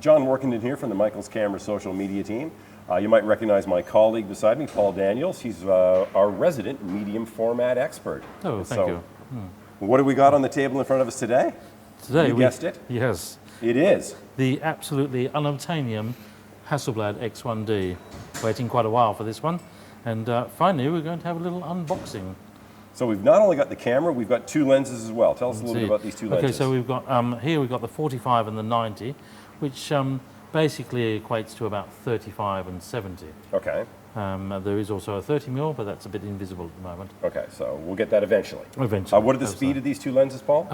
John Workington here from the Michaels Camera social media team. You might recognize my colleague beside me, Paul Daniels. He's our resident medium format expert. Oh, thank you. What do we got on the table in front of us today? Today you guessed it? Yes. It is. The absolutely unobtainium Hasselblad X1D. Waiting quite a while for this one. And finally, we're going to have a little unboxing. So we've not only got the camera, we've got two lenses as well. Tell us a little bit about these two lenses. Okay, so we've got, here we've got the 45 and the 90, which basically equates to about 35 and 70. Okay. There is also a 30mm, but that's a bit invisible at the moment. Okay, so we'll get that eventually. Eventually. What are the speed of these two lenses, Paul?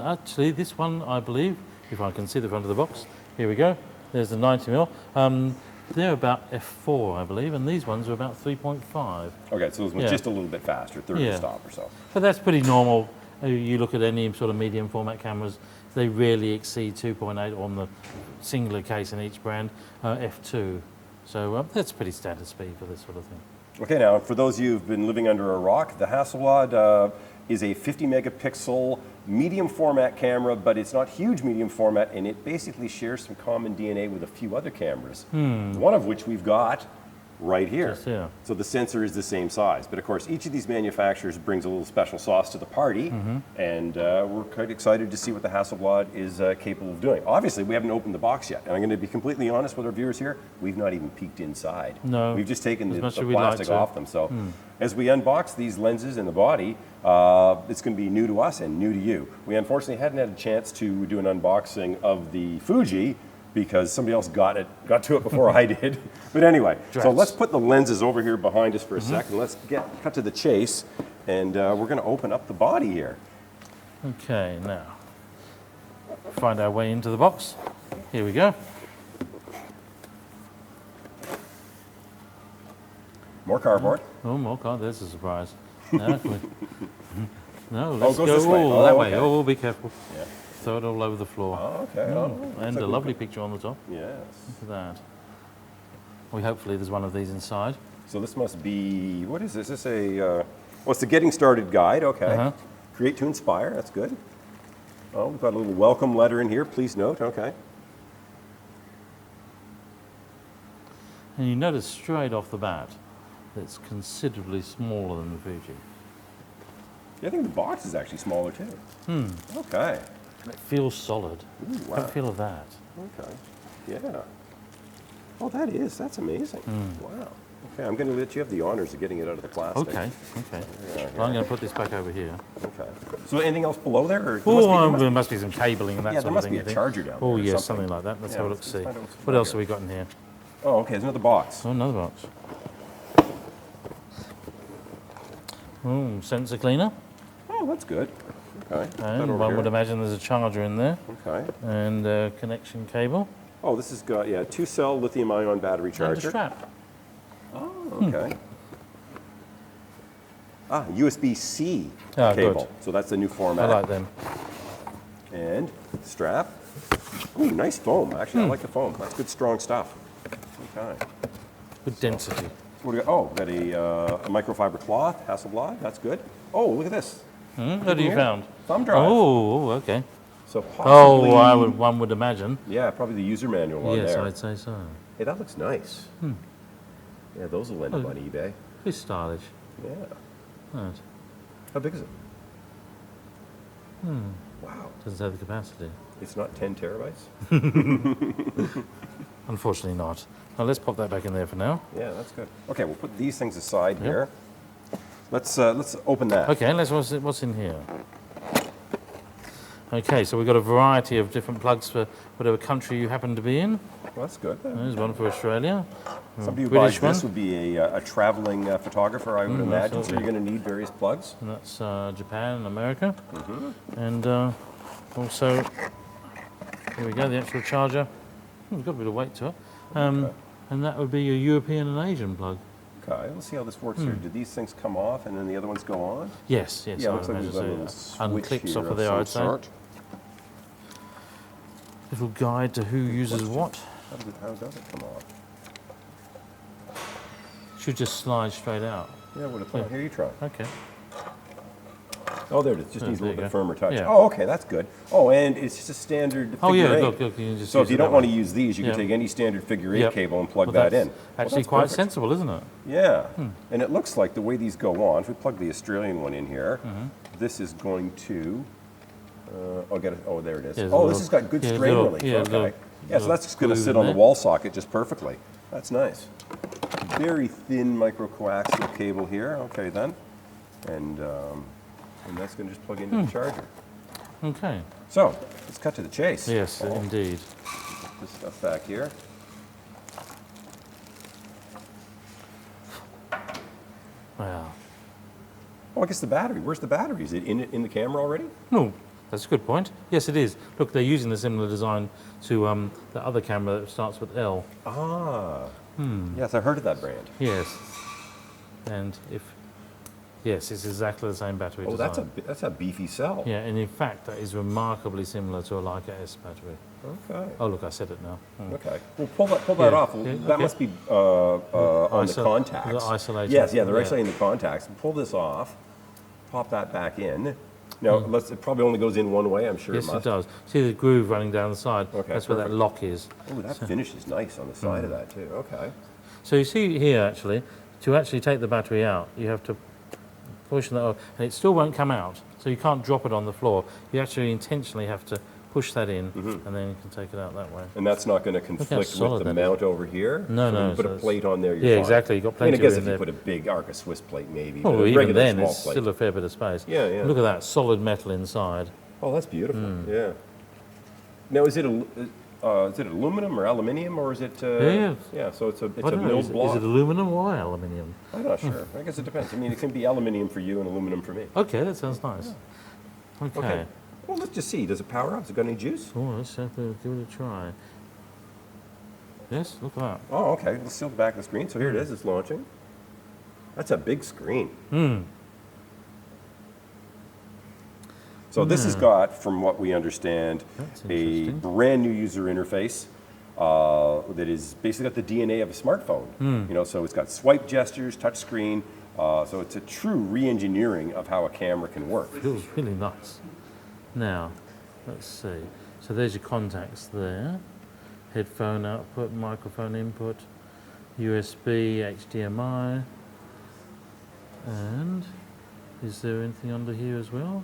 Actually, this one, I believe, if I can see the front of the box, here we go. There's the 90mm. They're about f4, I believe, and these ones are about 3.5. Okay, so it was just a little bit faster, third of a stop or so. But that's pretty normal. You look at any sort of medium format cameras, they rarely exceed 2.8 on the singular case in each brand, f2. So that's pretty standard speed for this sort of thing. Okay, now for those of you who've been living under a rock, the Hasselblad is a 50 megapixel medium format camera, but it's not huge medium format, and it basically shares some common DNA with a few other cameras, one of which we've got right here. Just here. So the sensor is the same size, but of course each of these manufacturers brings a little special sauce to the party, and we're quite excited to see what the Hasselblad is capable of doing. Obviously, we haven't opened the box yet, and I'm going to be completely honest with our viewers here, we've not even peeked inside. No. We've just taken the we'd plastic like to. off them. So as we unbox these lenses and the body, it's going to be new to us and new to you. We unfortunately hadn't had a chance to do an unboxing of the Fuji because somebody else got to it before I did. But anyway, so let's put the lenses over here behind us for a second. Let's cut to the chase, and we're going to open up the body here. Okay, now, find our way into the box. Here we go. More cardboard. Oh, more card. There's a surprise. No, no, let's goes go this way. that Oh, way. okay. Oh, be careful. Yeah. Throw it all over the floor. Oh, okay. And a lovely picture on the top. Yes. Look at that. Hopefully there's one of these inside. So this must be, what is this? Is this a, well, it's the Getting Started Guide, okay. Create to Inspire, that's good. Oh, we've got a little welcome letter in here, please note, okay. And you notice straight off the bat that it's considerably smaller than the Fuji. Yeah, I think the box is actually smaller too. Okay. It feels solid. Ooh, wow. Have a feel of that. Okay, yeah. Oh, that's amazing. Wow. Okay, I'm going to let you have the honors of getting it out of the plastic. Okay. Yeah, Well, I'm going to put this back over here. Okay. So anything else below there? Or There must be some cabling and that sort of thing. there must be a charger down there. Oh, or yes, something. something like that. Let's have a look, see. find out What else have we got in here? Oh, okay, there's another box. Oh, another box. Oh, sensor cleaner. Oh, that's good. Okay. And one would imagine there's a charger in there. Okay. And a connection cable. Oh, this has got, 2-cell lithium-ion battery And a charger. strap. Oh, okay. USB-C Ah, cable. good. So that's the new I format. like them. And strap. Ooh, nice foam. Actually, I like the foam. That's good, strong stuff. Okay. Good density. What do we got? Oh, got a microfiber cloth, Hasselblad. That's good. Oh, look at this. What have you found? Thumb drive. Oh, okay. So possibly. Oh, one would imagine. Yeah, probably the user manual on Yes, there. I'd say so. Hey, that looks nice. Yeah, those will end up on eBay. It's stylish. Yeah. Right. How big is it? Wow. Doesn't have the capacity. It's not 10 terabytes? Unfortunately not. Now let's pop that back in there for now. Yeah, that's good. Okay, we'll put these things aside here. Let's open that. Okay, let's what's in here. Okay, so we've got a variety of different plugs for whatever country you happen to be in. Well, that's good. There's one for Australia. Somebody who British buys this one. would be a traveling photographer, I would imagine, so you're going to need various plugs. And that's Japan and America. And also, here we go, the actual charger. It's got a bit of weight to it. And that would be your European and Asian plug. Okay, let's see how this works here. Do these things come off and then the other ones go on? Yes. Yeah, it looks like imagine there's a little so. switch Unclips here off of there, some I'd say. sort. Little guide to who uses what. How does it come off? Should just slide straight out. Yeah, would have thought. Here, you try. Okay. Oh, there it is. Just needs a there little you bit go. firmer touch. Yeah. Oh, okay, that's good. Oh, and it's just a standard Oh figure yeah, eight. look, you can just So use if you it don't that want to way. use these, you Yeah. can take any standard figure eight Yep. cable and plug Well, that that's in. Actually that's quite perfect. sensible, isn't it? Yeah, and it looks like the way these go on, if we plug the Australian one in here, Mm-hmm. this is going to, oh, there it is. Yeah, there's a Oh, little- this has got good yeah, strain little- relief. yeah, Okay. little- Yeah, so that's just going to groove sit in on the there. wall socket just perfectly. That's nice. Very thin microcoaxial cable here. Okay, then. And that's going to just plug into Hmm. the charger. Okay. So, let's cut to the chase. Yes, indeed. Put this stuff back here. Wow. Oh, I guess the battery. Where's the battery? Is it in the camera already? No, that's a good point. Yes, it is. Look, they're using the similar design to the other camera that starts with L. Ah. Yes, I heard of that brand. Yes. And yes, it's exactly the same battery Oh, design. that's a beefy cell. Yeah, and in fact, that is remarkably similar to a Leica S battery. Okay. Oh, look, I said it now. Okay. Well, pull that Yeah, off. yeah, That okay. must be on the Iso- contacts. the isolated, Yes, yeah, they're yeah. actually in the contacts. Pull this off. Pop that back in. Now, it probably only goes in one way. I'm sure Yes, it it must. does. See the groove running down the side? Okay, That's where that perfect. lock is. Oh, that finish is nice on the side of that too. Okay. So you see here, actually, to actually take the battery out, you have to push that off, and it still won't come out. So you can't drop it on the floor. You actually intentionally have to push that in, and then you can take it out that way. And that's not going to conflict solid with the that is. mount over here. No, So when no, you put so a it's- plate on there. You're Yeah, fine. exactly. You've got I mean, plenty I guess of if room you there. put a big Arca Swiss plate, maybe. Well, but a even regular then, small it's plate. still a fair bit of space. Yeah, yeah. Look at that, solid metal inside. Oh, that's beautiful. Yeah. Now, is it aluminum or aluminium, or is it? Yeah. Yeah. So it's a I don't know, milled is block. it aluminum or aluminium? I'm not sure. I guess it depends. I mean, it can be aluminium for you and aluminum for me. Okay, that sounds nice. Okay. Okay. Well, let's just see. Does it power up? Has it got any juice? Oh, let's have to give it a try. Yes, look at that. Oh, okay. Let's see the back of the screen. So here it is. It's launching. That's a big screen. So this has got, from what we understand, That's a interesting. brand new user interface that is basically got the DNA of a smartphone. You know, so it's got swipe gestures, touch screen. So it's a true re-engineering of how a camera can work. Feels really nice. Now, let's see. So there's your contacts there. Headphone output, microphone input, USB, HDMI. And is there anything under here as well?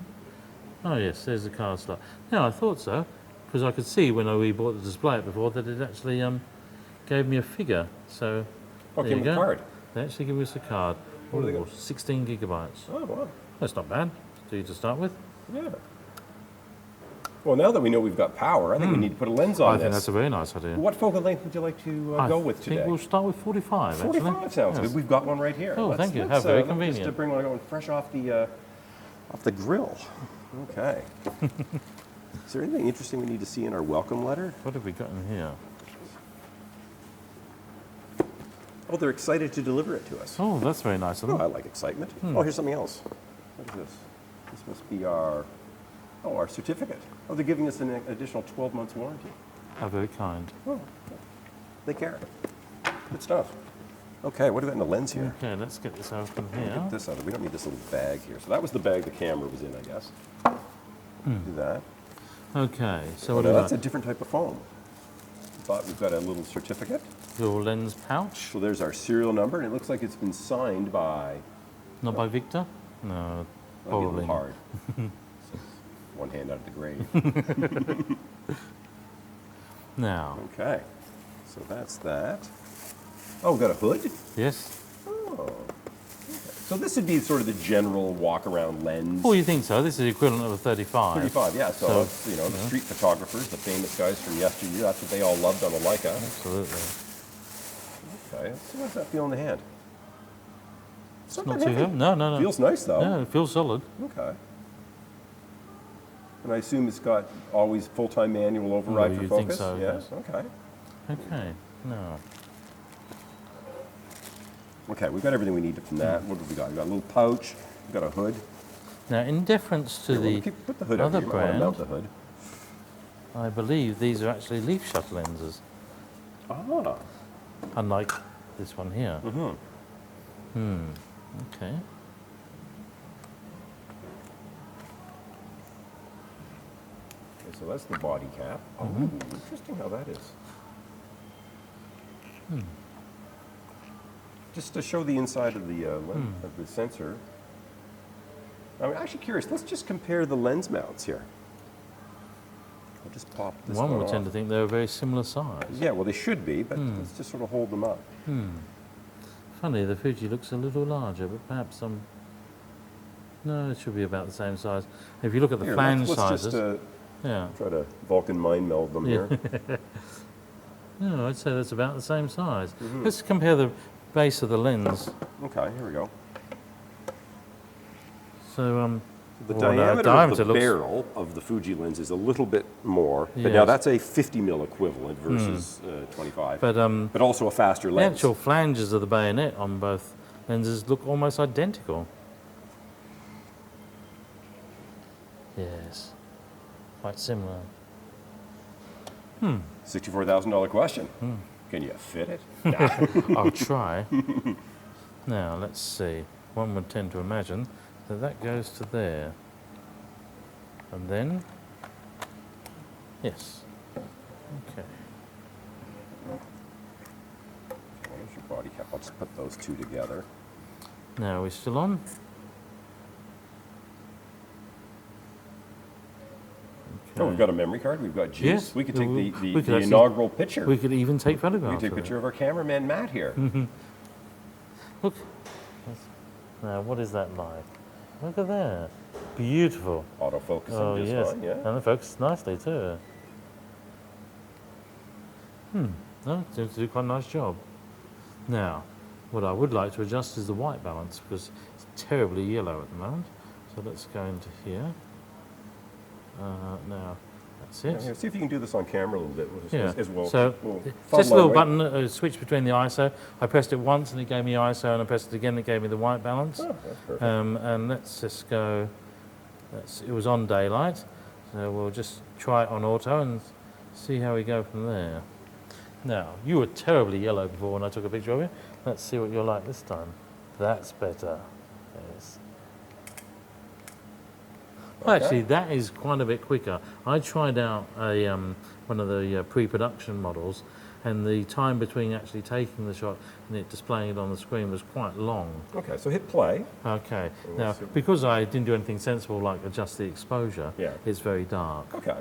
Oh yes, there's the card slot. Now I thought so, because I could see when we bought the display before that it actually gave me a figure. So Oh, there give you me a go. card. They actually give us a card. What do they Ooh, got? 16 gigabytes. Oh, wow. That's not bad. To start with. Yeah. Well, now that we know we've got power, I think we need to put a lens on I this. think that's a very nice idea. What focal length would you like to go with I today? think we'll start with 45, actually. 45 sounds Yes. good. We've got one right here. Oh, thank you. How very let me convenient. Just bring one going fresh off the grill. Okay. Is there anything interesting we need to see in our welcome letter? What have we got in here? Oh, they're excited to deliver it to us. Oh, that's very nice of Oh, them. I like excitement. Oh, here's something else. What is this? This must be our certificate. Oh, they're giving us an additional 12 months warranty. How very kind. Oh, they care. Good stuff. Okay, what do we got in the lens here? Okay, let's get this open Get here. this out of. We don't need this little bag here. So that was the bag the camera was in, I guess. Do that. Okay, so Oh, what now do we that's a got? different type of foam. But we've got a little certificate. Your lens pouch. So there's our serial number, and it looks like it's been signed by. Not by Victor? No, That'd be a probably little not. hard. One hand out of the grave. Now, Okay, so that's that. Oh, we've got a hood? yes. Oh. So this would be sort of the general walk-around lens. Oh, you think so? This is the equivalent of a 35. 35, yeah. So, So, it's, the street photographers, the famous guys from yesteryear, that's what they all loved on a Leica. Absolutely. Okay, so how's that feel in the hand? It's not too heavy. No, no, no. Feels nice, though. No, it feels solid. Okay. And I assume it's got always full-time manual override for you'd focus? think so, Yes, yes. okay. Okay, now. Okay, we've got everything we need from that. What have we got? We've got a little pouch, we've got a hood. Now, in deference to Here, well, the put the hood up other here. You might wanna brand, mount the hood. I believe these are actually leaf shutter lenses, Ah. unlike this one here. Okay. So that's the body cap. Oh, interesting how that is. Just to show the inside of the of the sensor. I'm actually curious. Let's just compare the lens mounts here. I'll just pop this one One would off. tend to think they're a very similar size. Yeah, well, they should be, but let's just sort of hold them up. Funny, the Fuji looks a little larger, but perhaps some. No, it should be about the same size. If you look at the Here, flange let's sizes, just yeah, try to Vulcan mind meld them here. no, I'd say that's about the same size. Let's compare the base of the lens. Okay, here we go. So, The well, no, diameter of the looks- barrel of the Fuji lens is a little bit more, but Yes. now that's a 50 mil equivalent versus 25. but But also a faster the lens. actual flanges of the bayonet on both lenses look almost identical. Yes, quite similar. $64,000 question. Can you fit it? I'll try. Now, let's see. One would tend to imagine that that goes to there. And then, yes. Okay. There's your body cap. I'll just put those two together. Now, are we still on? Oh, we've got a memory card. We've got juice. Yes. We could take We the could actually- inaugural picture. We could even take We photographs. can take a of it. picture of our cameraman, Matt, here. Look. Now, what is that like? Look at that. Beautiful. Autofocusing Oh, just yes. fine, yeah. And it focuses nicely, too. No, seems to do quite a nice job. Now, what I would like to adjust is the white balance because it's terribly yellow at the moment. So let's go into here. Now, that's it. Here, see if you can do this on camera a little bit Yeah. as well. So We'll just a follow little along. button, switch between the ISO. I pressed it once and it gave me ISO, and I pressed it again and it gave me the white balance. Oh, that's perfect. And let's just go. It was on daylight, so we'll just try it on auto and see how we go from there. Now, you were terribly yellow before when I took a picture of you. Let's see what you're like this time. That's better. Yes. Well, Okay. actually, that is quite a bit quicker. I tried out one of the pre-production models, and the time between actually taking the shot and it displaying it on the screen was quite long. Okay, so hit play. Okay. Well, Now, let's see. because I didn't do anything sensible like adjust the exposure, Yeah. it's very dark. Okay.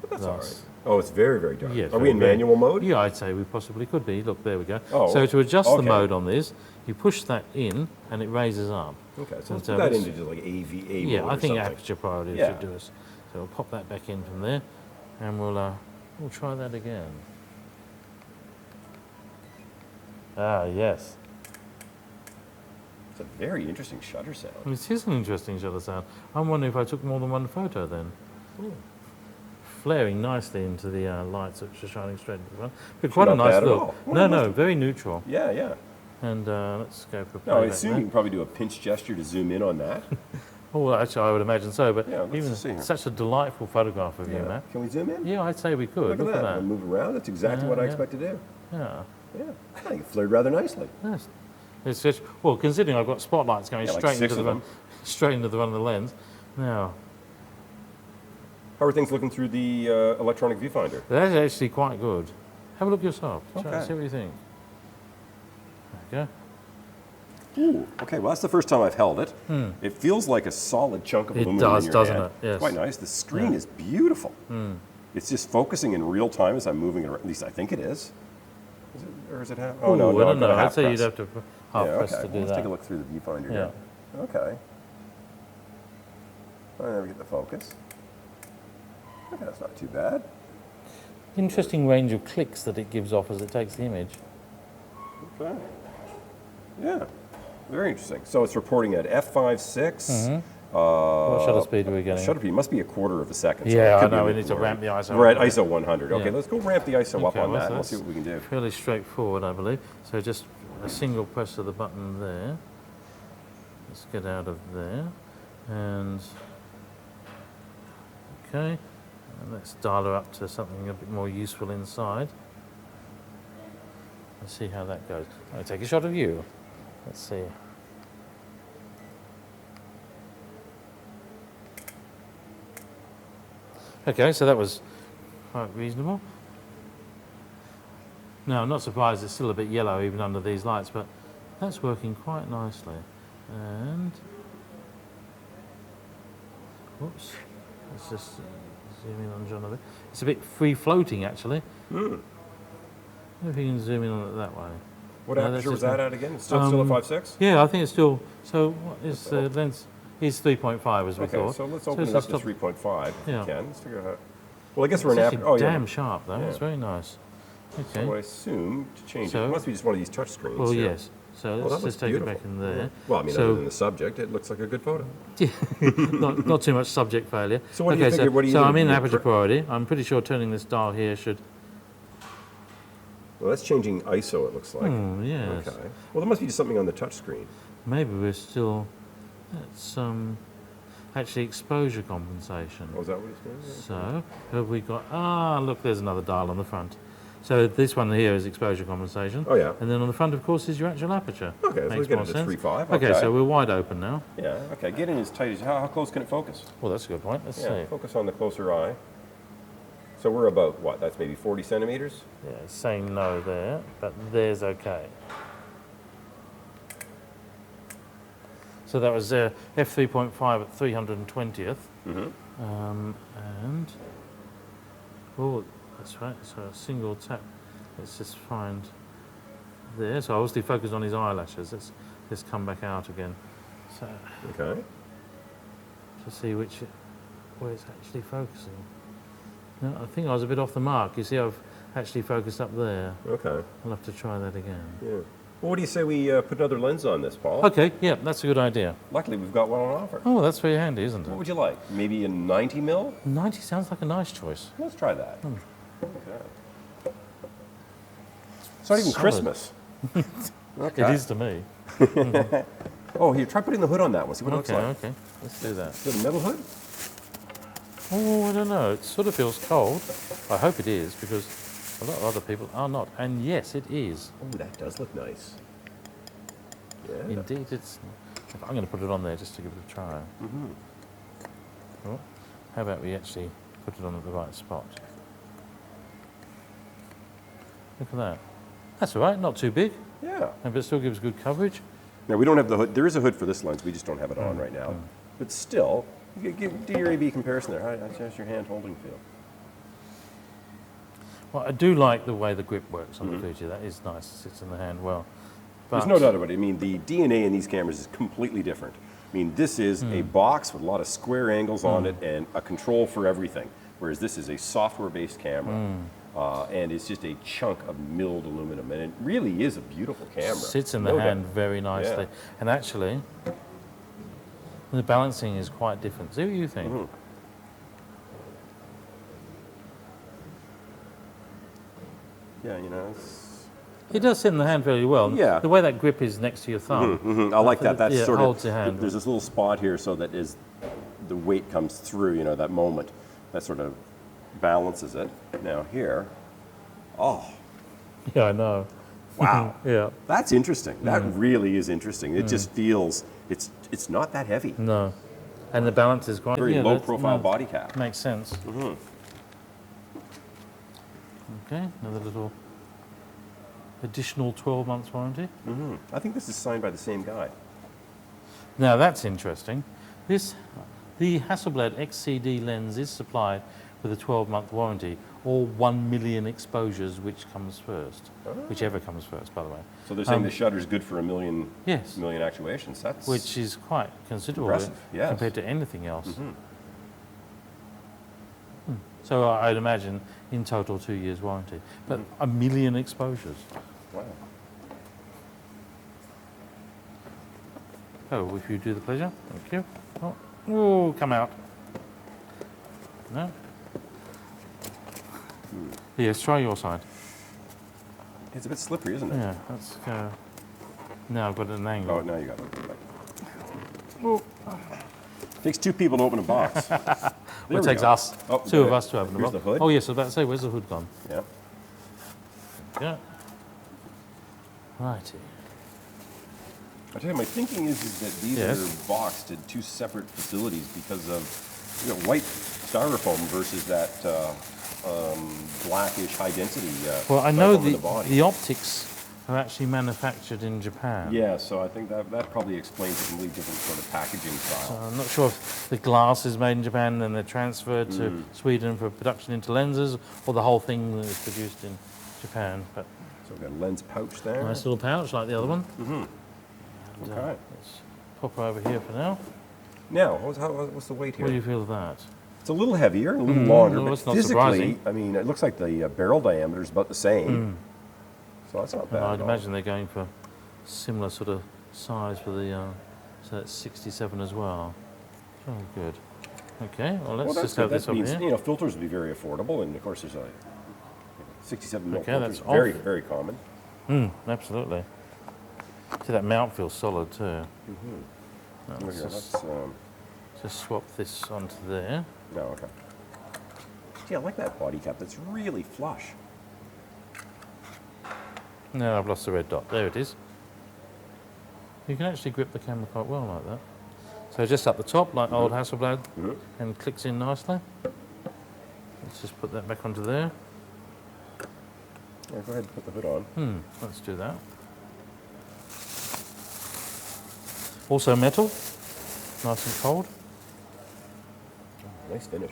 But that's all Thus. right. Oh, it's very, very dark. Yes, Are we in very- manual mode? Yeah, I'd say we possibly could be. Look, there we go. Oh, So to adjust the okay. mode on this, you push that in and it raises up. Okay, so let's So put that let's- into just like AVA Yeah, mode I or think something. aperture priority Yeah. should do us. So we'll pop that back in from there, and we'll try that again. Ah, yes. It's a very interesting shutter sound. Well, it is an interesting shutter sound. I'm wondering if I took more than one photo then. Flaring nicely into the lights which are shining straight into the front. But quite a Not nice bad at look. all. Well, No, it must no, very neutral. Yeah, yeah. And let's go for a No, I playback assume there. you can probably do a pinch gesture to zoom in on that. Oh, well, actually, I would imagine so. But Yeah, let's even just see here. such a delightful photograph of you, Yeah. Matt. Can we zoom in? Yeah, I'd say we could. Look at that. I'll that. move around. That's exactly Yeah, what I yeah. expect to do. Yeah. Yeah. I think it flared rather nicely. Yes. It's just, well, considering I've got spotlights going Yeah, like straight 6 into the of front, straight into the front of the lens. Now, How are things looking through the electronic viewfinder? that's actually quite good. Have a look yourself. Try Okay. see what you think. There Ooh, okay, well, that's the first time I've held it. It feels like a solid chunk of Hmm. It aluminum does, in your doesn't hand. it? Yes. It's quite nice. The screen Yeah. is beautiful. It's just focusing in real time as I'm moving it around. At least I think it is. Is it or is it half? go. Oh, no, Ooh, no, I don't I've got know. a I'd half say press. you'd have to half Yeah, press okay. to Well, do let's that. take a look through the viewfinder Yeah. here. Okay. Oh, there we get the focus. Okay, that's not too bad. Interesting range of clicks that it gives off as it takes the image. Okay. Yeah, very interesting. So it's reporting at f5.6. What shutter speed are we The getting? shutter speed must be a quarter of a second. so Yeah, it I could be a know. We bit need to lower. ramp the ISO. We're at up. ISO 100. Okay, Yeah. let's go ramp the ISO up Okay, on well, that and we'll that's see what we can do. Fairly straightforward, I believe. So just a single press of the button there. Let's get out of there. And okay. And let's dial her up to something a bit more useful inside. Let's see how that goes. I'll take a shot of you. Let's see. Okay, so that was quite reasonable. Now, I'm not surprised it's still a bit yellow even under these lights, but that's working quite nicely. And, whoops, let's just zoom in on John a bit. It's a bit free floating actually. I don't know if you can zoom in on it that way. What No, aperture that's was just that at again? It's still a 5.6? Yeah, I think it's still. So, what is the lens? Is 3.5 as we Okay, thought. so let's open it let's up to stop- 3.5 if Yeah. we can. Let's figure out how. Well, I guess we're It's in actually aperture. Oh, yeah. damn sharp though. It's Yeah. very nice. Okay. So I assume to change it, So- it must be just one of these touch screens. Well, here. yes. So Well, let's that just looks take beautiful. it back in there. Well, I mean, so, other than the subject, it looks like a good photo. not too much subject failure. So what do you okay, think- so, what do you so think I'm would in be a aperture pr- priority. I'm pretty sure turning this dial here should. Well, that's changing ISO, it looks like. Yes. Okay. Well, there must be just something on the touch screen. Maybe we're still. That's actually exposure compensation. Oh, is that what it's doing? So have we got? Ah, look, there's another dial on the front. So this one here is exposure compensation. Oh, yeah. And then on the front, of course, is your actual aperture. Okay, so Makes we get more it to sense. 3.5. Okay, so we're wide open now. Yeah, okay. Get in as tight as... How close can it focus? Well, that's a good point. Let's Yeah, see. focus on the closer eye. So we're about, what, that's maybe 40 centimeters? Yeah, it's saying no there, but there's okay. So that was f3.5 at 320th. And, oh, that's right, so a single tap. Let's just find there. So I obviously focused on his eyelashes. Let's come back out again. So Okay. to see where it's actually focusing. No, I think I was a bit off the mark. You see, I've actually focused up there. Okay. I'll have to try that again. Yeah. Well, what do you say we put another lens on this, Paul? Okay, yeah, that's a good idea. Luckily, we've got one on offer. Oh, that's very handy, isn't What it? would you like? Maybe a 90 mil? 90 sounds like a nice choice. Let's try that. Okay. It's not even Solid. Christmas. Okay. It is to me. Oh, here, try putting the hood on that one. See what it looks Okay, like. okay, let's do that. Is it a metal hood? Oh, I don't know. It sort of feels cold. I hope it is because a lot of other people are not. And yes, it is. Oh, that does look nice. Yeah. Indeed, it's. I'm going to put it on there just to give it a try. Oh, how about we actually put it on at the right spot? Look at that. That's all right. Not too big, Yeah. but it still gives good coverage. Now, we don't have the hood. There is a hood for this lens. We just don't have it on right now. But still, do your A/B comparison there. How's your hand holding feel? Well, I do like the way the grip works on the Fuji. That is nice. It sits in the hand well. There's no doubt about it. I mean, the DNA in these cameras is completely different. I mean, this is a box with a lot of square angles on it and a control for everything, whereas this is a software-based camera. And it's just a chunk of milled aluminum. And it really is a beautiful camera. Sits in the No doubt. hand very nicely. Yeah. And actually, the balancing is quite different. See what you think? Yeah, you know, It does sit in the hand very well. Yeah. The way that grip is next to your thumb. I like that. That's yeah, sort holds of, your hand. there's this little spot here so that as the weight comes through, you know, that moment, that sort of balances it. Now here, oh, Yeah, I know. wow. Yeah. That's interesting. That really is interesting. It just feels, it's not that heavy. No. And the balance is quite Very yeah, low that's- profile no, body cap. Makes sense. Okay, another little additional 12 months warranty. I think this is signed by the same guy. Now that's interesting. The Hasselblad XCD lens is supplied with a 12-month warranty, or 1 million exposures, which comes first. Whichever comes first, by the way. So they're saying the shutter's good for a million Yes. actuations. That's Which is quite considerable Impressive, yes. compared to anything else. So I'd imagine in total 2 years warranty. But 1 million exposures. wow. Oh, if you do the pleasure. Thank you. Oh, come out. No. Yes, try your side. It's a bit slippery, isn't it? Yeah, let's go. Now I've got an angle. Oh, now you got it. Takes two people to open a box. There Well, it we takes go. us, Oh, two of us to open the here's box. the hood. Oh, yes, I was about to say, where's the hood gone? Yeah. Yeah. Righty. I tell you, my thinking is that these Yes. are boxed in two separate facilities because of, white styrofoam versus that blackish high density Well, I know styrofoam in the body. the optics are actually manufactured in Japan. Yeah, so I think that probably explains a completely different sort of packaging style. I'm not sure if the glass is made in Japan and then they're transferred to Sweden for production into lenses, or the whole thing is produced in Japan. But So we've got a lens pouch there. nice little pouch like the other one. And, Okay. let's pop her over here for now. Now, what's the weight here? What do you feel of that? It's a little heavier, a little longer, well, but that's not physically, surprising. I mean, it looks like the barrel diameter is about the same. So that's not bad And I'd at all. imagine they're going for similar sort of size for the, so that's 67 as well. Oh, good. Okay, well, let's Well, just that's have good. this That over means, here. you know, filters would be very affordable, and of course there's a 67 mil Okay, filter. that's Very, off. very common. Absolutely. See, that mount feels solid too. Now, Here, let's let's, just swap this onto there. no, okay. Gee, I like that body cap. That's really flush. No, I've lost the red dot. There it is. You can actually grip the camera quite well like that. So just up the top, like old Hasselblad, and clicks in nicely. Let's just put that back onto there. Yeah, go ahead and put the hood on. Let's do that. Also metal, nice and cold. Nice finish.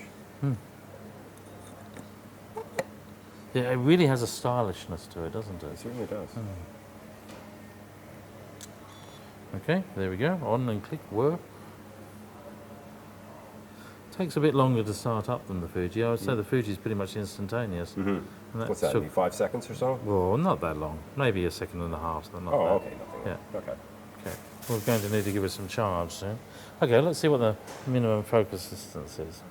Yeah, it really has a stylishness to it, doesn't It it? certainly does. Okay, there we go. On and click, whir. Takes a bit longer to start up than the Fuji. I would say the Fuji is pretty much instantaneous. And What's that, took- maybe 5 seconds or so? Well, not that long. Maybe a second and a half. So not Oh, bad. okay, nothing. Yeah. Okay. Okay. We're going to need to give it some charge soon. Okay, let's see what the minimum focus distance is.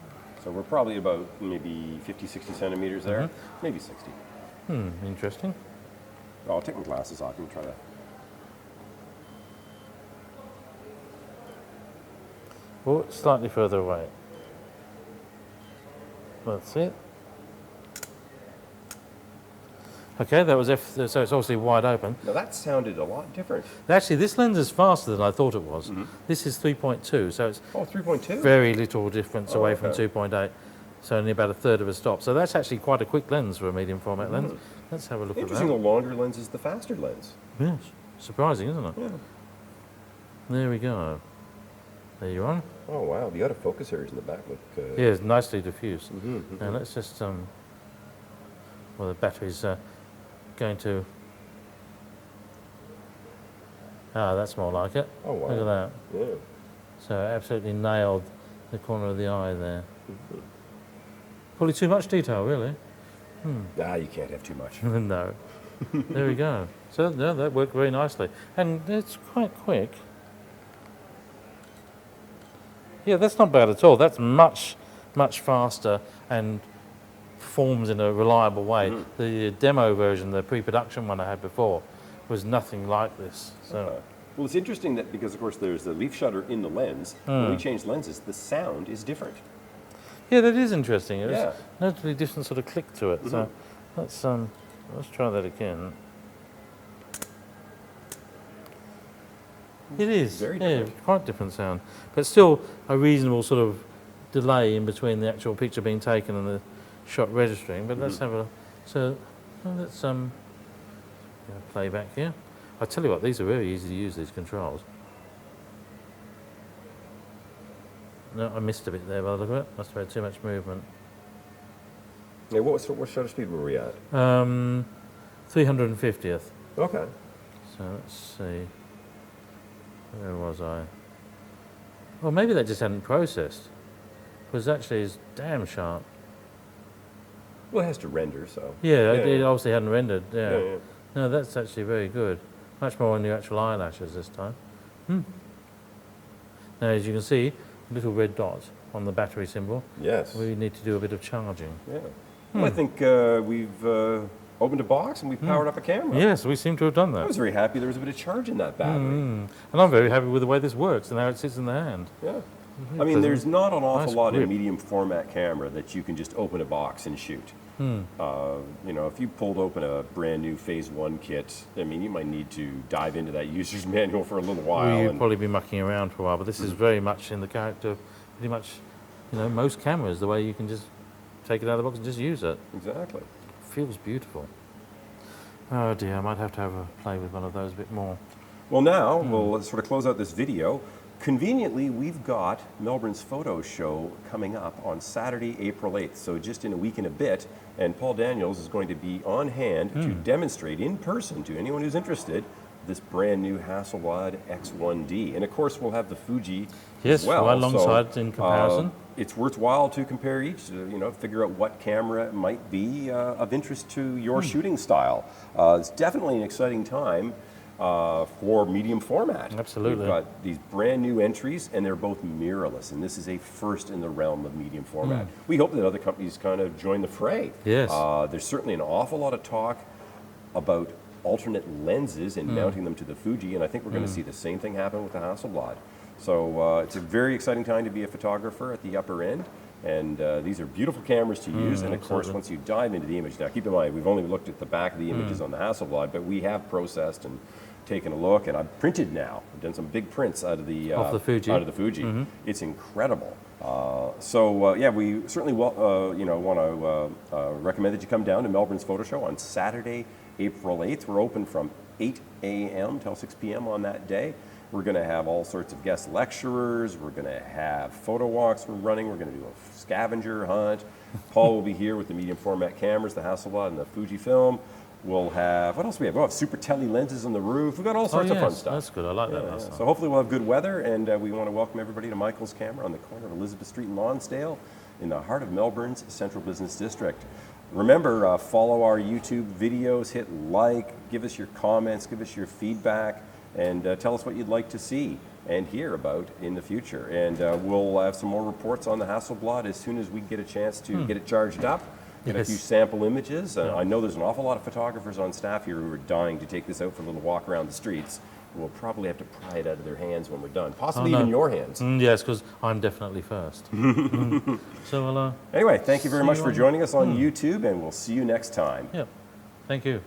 So we're probably about maybe 50, 60 centimeters there. Maybe 60. Interesting. Oh, I'll take my glasses off and try to... Oh, slightly further away. That's it. Okay, that was F, so it's obviously wide open. Now that sounded a lot different. Actually, this lens is faster than I thought it was. This is 3.2, so it's Oh, 3.2? very little difference away from okay. 2.8. So only about a third of a stop. So that's actually quite a quick lens for a medium format lens. Let's have a look at Interesting, that. the longer lens is the faster lens. Yes, surprising, isn't it? Yeah. There we go. There you are. Oh, wow, the autofocus areas in the back look... Yeah, it's nicely diffused. Now let's just, well, the battery's going to... Ah, that's more like it. Oh, wow. Look at that. Yeah. So absolutely nailed the corner of the eye there. Probably too much detail, really. Ah, you can't have too much. No. There we go. So no, that worked very nicely. And it's quite quick. Yeah, that's not bad at all. That's much, much faster and performs in a reliable way. The demo version, the pre-production one I had before, was nothing like this. So Well, it's interesting that because, of course, there's the leaf shutter in the lens. When we change lenses, the sound is different. yeah, that is interesting. It's Yeah. a notably different sort of click to it. So let's try that again. It is, Very yeah, different. quite different sound, but still a reasonable sort of delay in between the actual picture being taken and the shot registering. But let's have a let's play back here. I tell you what, these are very easy to use. These controls. No, I missed a bit there by the look of it. Must have had too much movement. Yeah, what shutter speed were we at? 350th. Okay. So let's see. Where was I? Well, maybe that just hadn't processed. Because actually it's damn sharp. Well, it has to render, so... Yeah, it obviously hadn't rendered. Yeah. Yeah, yeah. No, that's actually very good. Much more on the actual eyelashes this time. Now, as you can see, a little red dot on the battery symbol. Yes. We need to do a bit of charging. Yeah. Well, I think we've opened a box and we've powered up a camera. Yes, we seem to have done I that. was very happy there was a bit of charge in that battery. And I'm very happy with the way this works and how it sits in the hand. Yeah. I mean, there's not an awful Nice lot in grip. medium format camera that you can just open a box and shoot. You know, if you pulled open a brand new Phase 1 kit, I mean, you might need to dive into that user's manual for a little while. We'd and- probably be mucking around for a while, but this is very much in the character, pretty much most cameras, the way you can just take it out of the box and just use it. Exactly. Feels beautiful. Oh dear, I might have to have a play with one of those a bit more. Well, now we'll sort of close out this video. Conveniently, we've got Melbourne's photo show coming up on Saturday, April 8th, so just in a week and a bit, and Paul Daniels is going to be on hand to demonstrate in person to anyone who's interested this brand new Hasselblad X1D. And of course, we'll have the Fuji Yes, as well. right alongside in comparison. It's worthwhile to compare each, figure out what camera might be of interest to your shooting style. It's definitely an exciting time for medium format. Absolutely. We've got these brand new entries, and they're both mirrorless, and this is a first in the realm of medium format. We hope that other companies kind of join the fray. Yes. There's certainly an awful lot of talk about alternate lenses and mounting them to the Fuji, and I think we're going to see the same thing happen with the Hasselblad. So it's a very exciting time to be a photographer at the upper end, and these are beautiful cameras to use, and of course once you dive into the image, now keep in mind we've only looked at the back of the images on the Hasselblad, but we have processed and taken a look, and I've printed now. I've done some big prints out of the Fuji. It's incredible. Yeah, we certainly want to recommend that you come down to Melbourne's Photo Show on Saturday, April 8th. We're open from 8 a.m. till 6 p.m. on that day. We're going to have all sorts of guest lecturers. We're going to have photo walks we're running. We're going to do a scavenger hunt. Paul will be here with the medium format cameras, the Hasselblad and the Fujifilm. We'll have, what else do we have? We'll have super tele lenses on the roof. We've got all sorts of fun stuff. That's good. I like that. Yeah. So hopefully we'll have good weather, and we want to welcome everybody to Michael's Camera on the corner of Elizabeth Street and Lonsdale in the heart of Melbourne's Central Business District. Remember, follow our YouTube videos, hit like, give us your comments, give us your feedback, and tell us what you'd like to see and hear about in the future. And we'll have some more reports on the Hasselblad as soon as we get a chance to get it charged up. Get a few sample images. I know there's an awful lot of photographers on staff here who are dying to take this out for a little walk around the streets. We'll probably have to pry it out of their hands when we're done, possibly even your hands. Yes, because I'm definitely first. So anyway, thank you very much for joining us on YouTube, and we'll see you next time. Yeah, thank you.